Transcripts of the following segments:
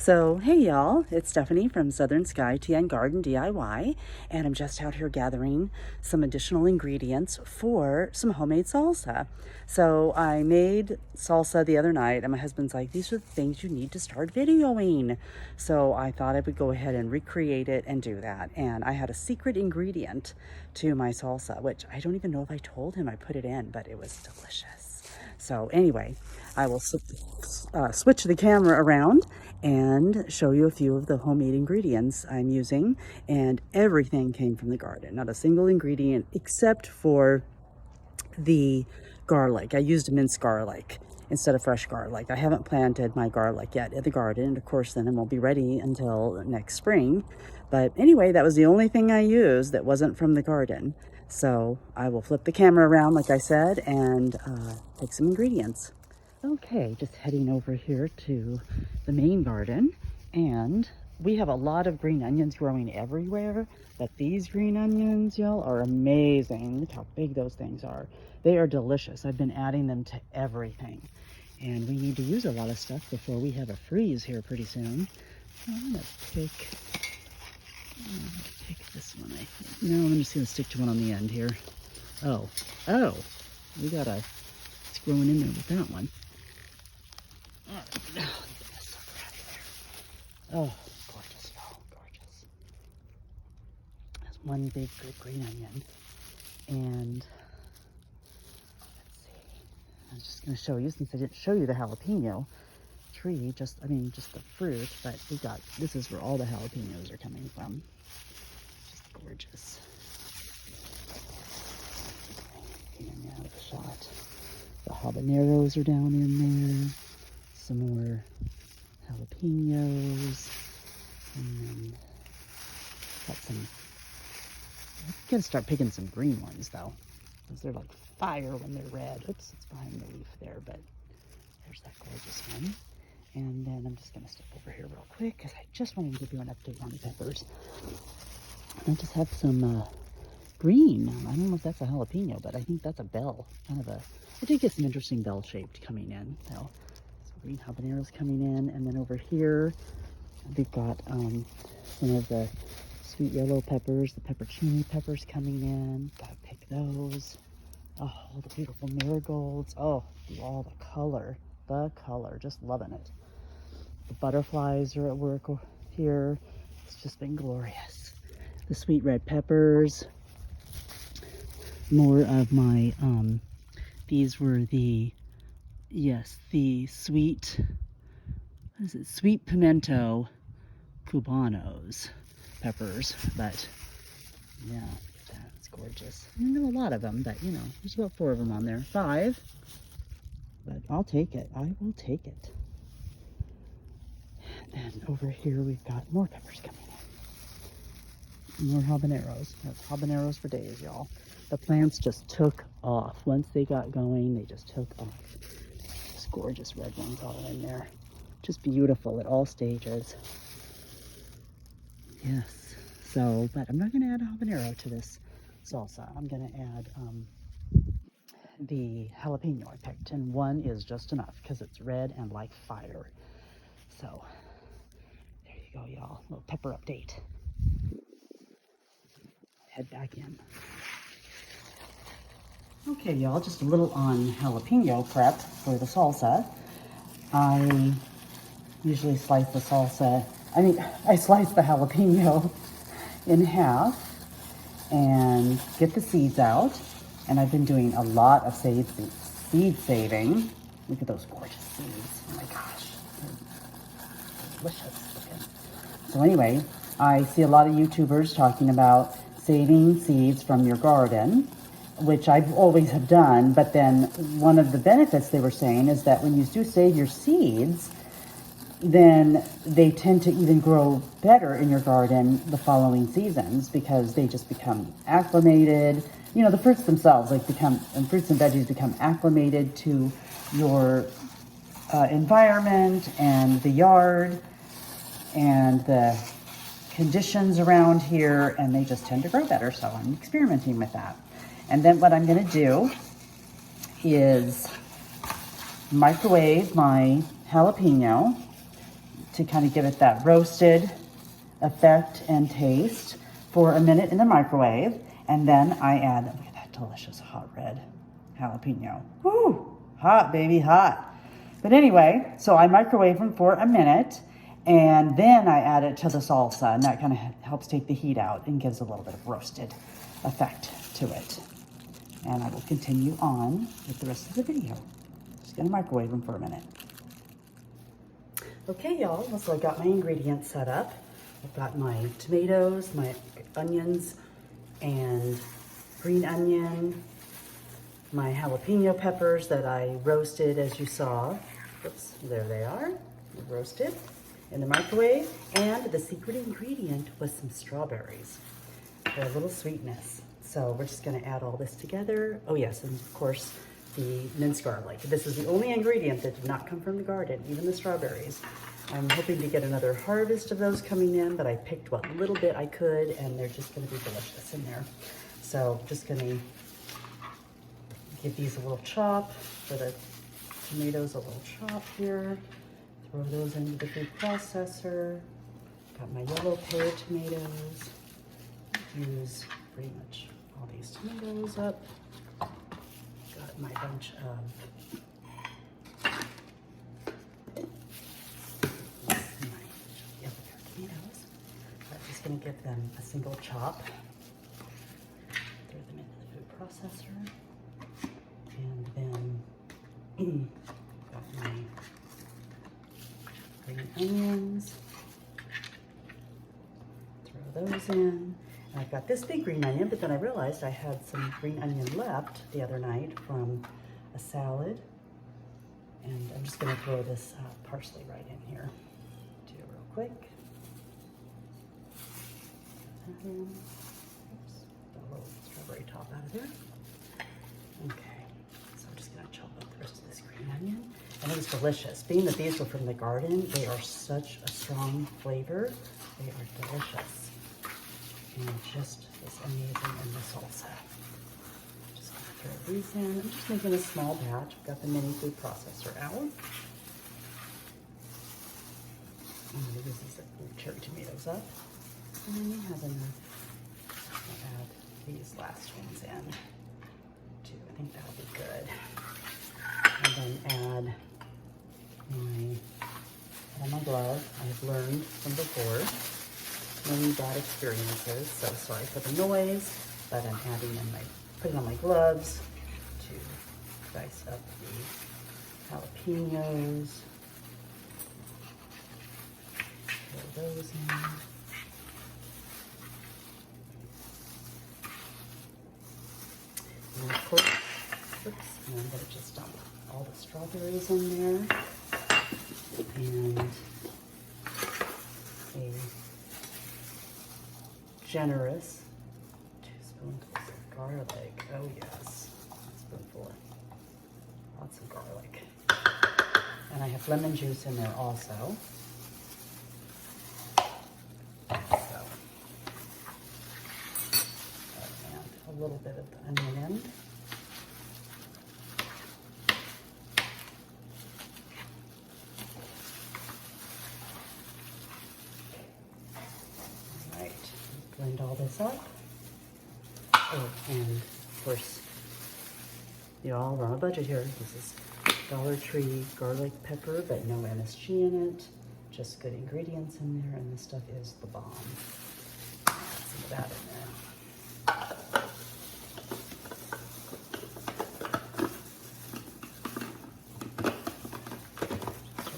So, hey y'all, it's Stephanie from SouthernSkyTNgardenDIY, and I'm just out here gathering some additional ingredients for some homemade salsa. So, I made salsa the other night, and my husband's like, these are the things you need to start videoing. So, I thought I would go ahead and recreate it and do that. And I had a secret ingredient to my salsa, which I don't even know if I told him I put it in, but it was delicious. So, anyway, I will switch the camera around and show you a few of the homemade ingredients I'm using, and everything came from the garden, not a single ingredient except for the garlic. I used minced garlic instead of fresh garlic. I haven't planted my garlic yet in the garden, and of course then it won't be ready until next spring. But anyway, that was the only thing I used that wasn't from the garden. So I will flip the camera around like I said and take some ingredients. Okay, just heading over here to the main garden, and we have a lot of green onions growing everywhere, but these green onions, y'all, are amazing. Look how big those things are. They are delicious. I've been adding them to everything, and we need to use a lot of stuff before we have a freeze here pretty soon. I'm gonna pick this one, I think. No, I'm just gonna stick to one on the end here. Oh, we got it's growing in there with that one. Oh, gorgeous, y'all, gorgeous. That's one big good green onion. And let's see, I'm just going to show you, since I didn't show you the jalapeno tree, just the fruit, but this is where all the jalapenos are coming from. Just gorgeous. And now the shot. The habaneros are down in there. Some more jalapenos, and then got some. I'm gonna start picking some green ones though, because they're like fire when they're red. Oops, it's behind the leaf there, but there's that gorgeous one. And then I'm just gonna step over here real quick because I just wanted to give you an update on the peppers. I just have some green. I don't know if that's a jalapeno, but I think that's a bell, I did get some interesting bell shaped coming in. So green habaneros coming in, and then over here we've got some of the sweet yellow peppers, the pepperoni peppers coming in. Gotta pick those. Oh, the beautiful marigolds. Oh, all the color, just loving it. The butterflies are at work here. It's just been glorious. The sweet red peppers. More of my these were the sweet, sweet pimento cubanos peppers, but yeah, that's gorgeous. I know a lot of them, but there's about 4 of them on there, 5, but I'll take it. I will take it. And over here we've got more peppers coming in. More habaneros. That's habaneros for days, y'all. The plants just took off. Once they got going, they just took off. Gorgeous red ones all in there. Just beautiful at all stages. Yes. So, but I'm not going to add a habanero to this salsa. I'm going to add the jalapeno I picked, and 1 is just enough because it's red and like fire. So, there you go, y'all. Little pepper update. Head back in. Okay, y'all, just a little on jalapeno prep for the salsa. I usually slice the salsa, I slice the jalapeno in half and get the seeds out. And I've been doing a lot of seed saving. Look at those gorgeous seeds. Oh my gosh, they're delicious looking. So anyway, I see a lot of YouTubers talking about saving seeds from your garden, which I've always have done, but then one of the benefits they were saying is that when you do save your seeds, then they tend to even grow better in your garden the following seasons because they just become acclimated. The fruits themselves and fruits and veggies become acclimated to your environment and the yard and the conditions around here, and they just tend to grow better. So I'm experimenting with that. And then what I'm going to do is microwave my jalapeno to kind of give it that roasted effect and taste for a minute in the microwave. And then I add, look at that delicious hot red jalapeno. Woo, hot baby, hot. But anyway, so I microwave them for a minute and then I add it to the salsa, and that kind of helps take the heat out and gives a little bit of roasted effect to it. And I will continue on with the rest of the video. Just gonna microwave them for a minute. Okay, y'all, so I got my ingredients set up. I've got my tomatoes, my onions, and green onion, my jalapeno peppers that I roasted, as you saw. Oops, there they are, roasted in the microwave. And the secret ingredient was some strawberries for a little sweetness. So we're just gonna add all this together. Oh yes, and of course, the minced garlic. This is the only ingredient that did not come from the garden, even the strawberries. I'm hoping to get another harvest of those coming in, but I picked what little bit I could, and they're just gonna be delicious in there. So just gonna give these a little chop, for the tomatoes a little chop here. Throw those into the food processor. Got my yellow pear tomatoes. Use pretty much all these tomatoes up. Got my bunch of my yellow pear tomatoes. I'm just gonna give them a single chop. Throw them into the food processor. And then got my green onions. Throw those in. And I've got this big green onion, but then I realized I had some green onion left the other night from a salad. And I'm just gonna throw this parsley right in here. Do it real quick. Oops, got a little strawberry top out of there. Okay, so I'm just gonna chop up the rest of this green onion. And it was delicious. Being that these were from the garden, they are such a strong flavor. They are delicious. And just is amazing in the salsa. Just gonna throw these in. I'm just making a small batch. I've got the mini food processor out. I'm gonna use these cherry tomatoes up. And then we have enough. I'll add these last ones in too. I think that'll be good. And then add my glove. I've learned from before. Many bad experiences, so sorry for the noise, but I'm putting on my gloves to dice up the jalapenos. Throw those in. And of course, and I'm gonna just dump all the strawberries in there. And a generous 2 spoonfuls of garlic. Oh yes, a spoonful of lots of garlic. And I have lemon juice in there also. So, and a little bit of the onion end. Blend all this up. Oh, and of course, y'all, we're on a budget here. This is Dollar Tree garlic pepper, but no MSG in it. Just good ingredients in there, and this stuff is the bomb. Add some of that in there.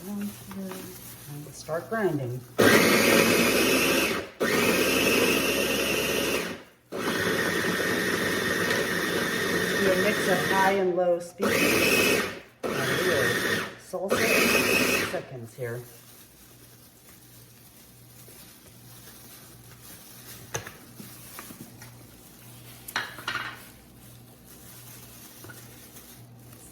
And we'll start grinding. A mix of high and low speed. Salsa, seconds here.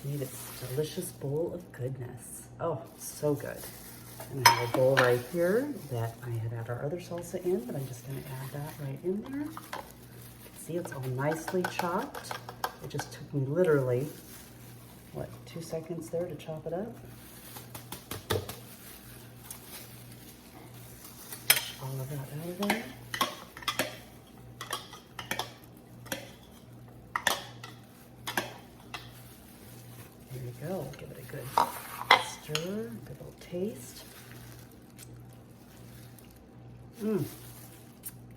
See this delicious bowl of goodness. Oh, so good. And I have a bowl right here that I had added our other salsa in, but I'm just going to add that right in there. See, it's all nicely chopped. It just took me literally, what, 2 seconds there to chop it up? all of that out of there. There you go. Give it a good stir, good little taste.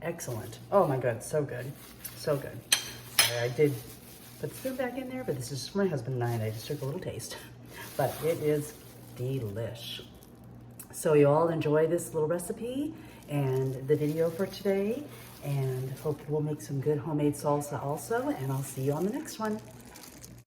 Excellent. Oh my God, so good. So good. Sorry, I did put the spoon back in there, but this is just my husband and I just took a little taste. But it is delish. So you all enjoy this little recipe and the video for today, and hope we'll make some good homemade salsa also, and I'll see you on the next one.